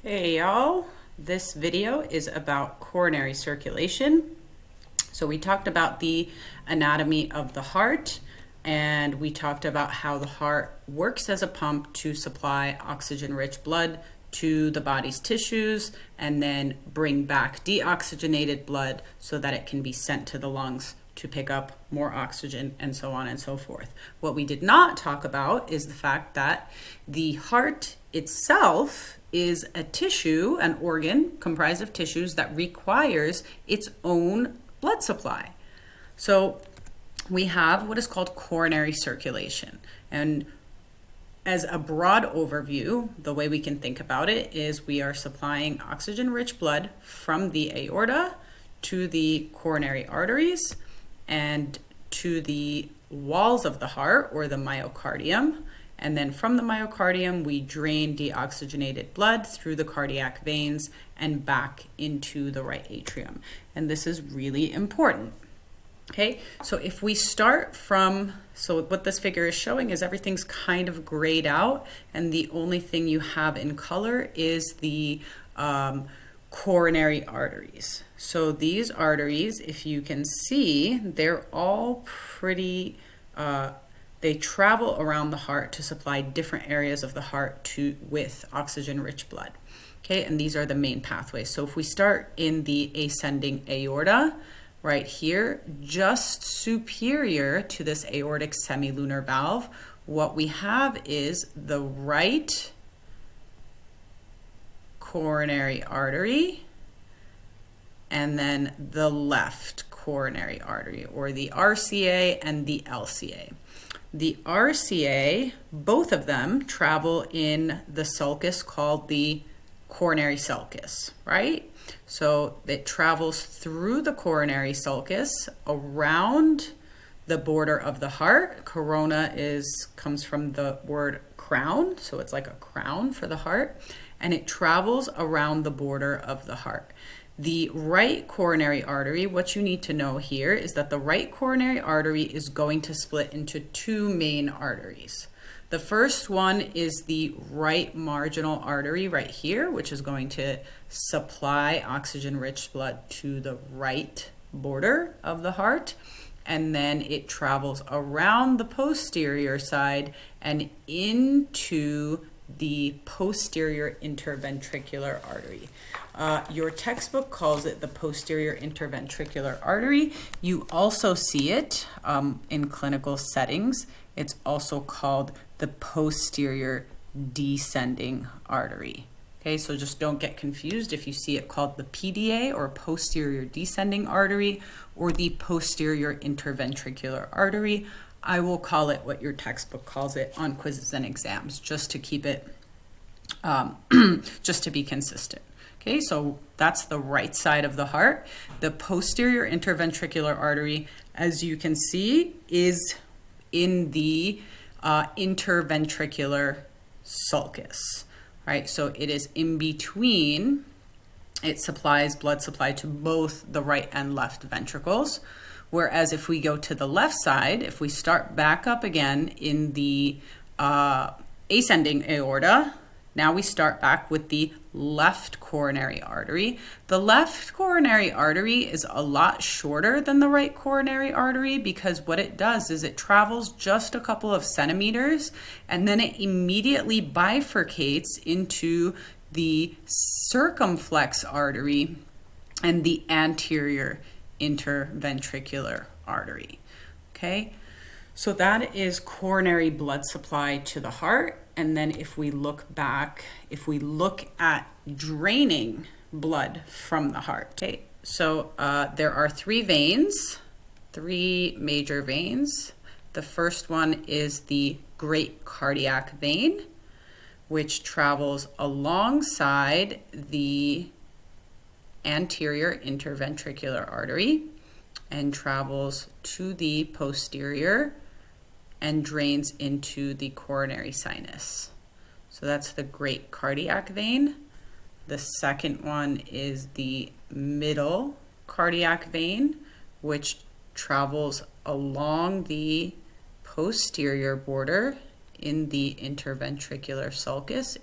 Hey y'all, this video is about coronary circulation. So we talked about the anatomy of the heart, and we talked about how the heart works as a pump to supply oxygen-rich blood to the body's tissues and then bring back deoxygenated blood so that it can be sent to the lungs to pick up more oxygen, and so on and so forth. What we did not talk about is the fact that the heart itself is a tissue, an organ comprised of tissues that requires its own blood supply. So we have what is called coronary circulation. And as a broad overview, the way we can think about it is we are supplying oxygen-rich blood from the aorta to the coronary arteries and to the walls of the heart, or the myocardium. And then from the myocardium, we drain deoxygenated blood through the cardiac veins and back into the right atrium. And this is really important. Okay, so if we start from, so what this figure is showing is everything's kind of grayed out, and the only thing you have in color is the coronary arteries. So these arteries, if you can see, they're all pretty, they travel around the heart to supply different areas of the heart with oxygen-rich blood. Okay, and these are the main pathways. So if we start in the ascending aorta, right here, just superior to this aortic semilunar valve, what we have is the right coronary artery and then the left coronary artery, or the RCA and the LCA. The RCA, both of them travel in the sulcus called the coronary sulcus, right? So it travels through the coronary sulcus around the border of the heart. Corona comes from the word crown, so it's like a crown for the heart, and it travels around the border of the heart. The right coronary artery, what you need to know here is that the right coronary artery is going to split into two main arteries. The first one is the right marginal artery right here, which is going to supply oxygen-rich blood to the right border of the heart. And then it travels around the posterior side and into the posterior interventricular artery. Your textbook calls it the posterior interventricular artery. You also see it in clinical settings. It's also called the posterior descending artery. Okay, so just don't get confused if you see it called the PDA, or posterior descending artery, or the posterior interventricular artery. I will call it what your textbook calls it on quizzes and exams, just to keep it, just to be consistent. Okay, so that's the right side of the heart. The posterior interventricular artery, as you can see, is in the interventricular sulcus, right? So it is in between. It supplies blood supply to both the right and left ventricles. Whereas if we go to the left side, if we start back up again in the ascending aorta, now we start back with the left coronary artery. The left coronary artery is a lot shorter than the right coronary artery, because what it does is it travels just a couple of centimeters and then it immediately bifurcates into the circumflex artery and the anterior interventricular artery. Okay, so that is coronary blood supply to the heart. And then if we look back, if we look at draining blood from the heart, okay, so there are three major veins. The first one is the great cardiac vein, which travels alongside the anterior interventricular artery and travels to the posterior and drains into the coronary sinus. So that's the great cardiac vein. The second one is the middle cardiac vein, which travels along the posterior border in the interventricular sulcus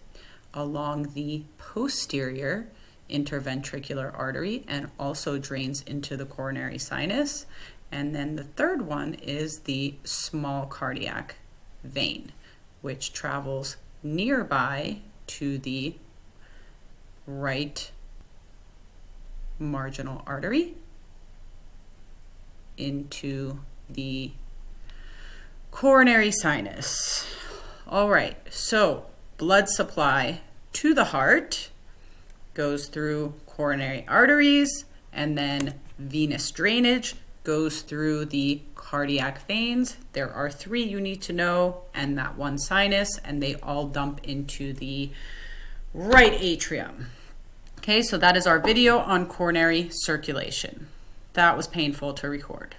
along the posterior interventricular artery and also drains into the coronary sinus. And then the third one is the small cardiac vein, which travels nearby to the right marginal artery into the coronary sinus. All right, so blood supply to the heart goes through coronary arteries, and then venous drainage goes through the cardiac veins. There are 3 you need to know, and that one sinus, and they all dump into the right atrium. Okay, so that is our video on coronary circulation. That was painful to record.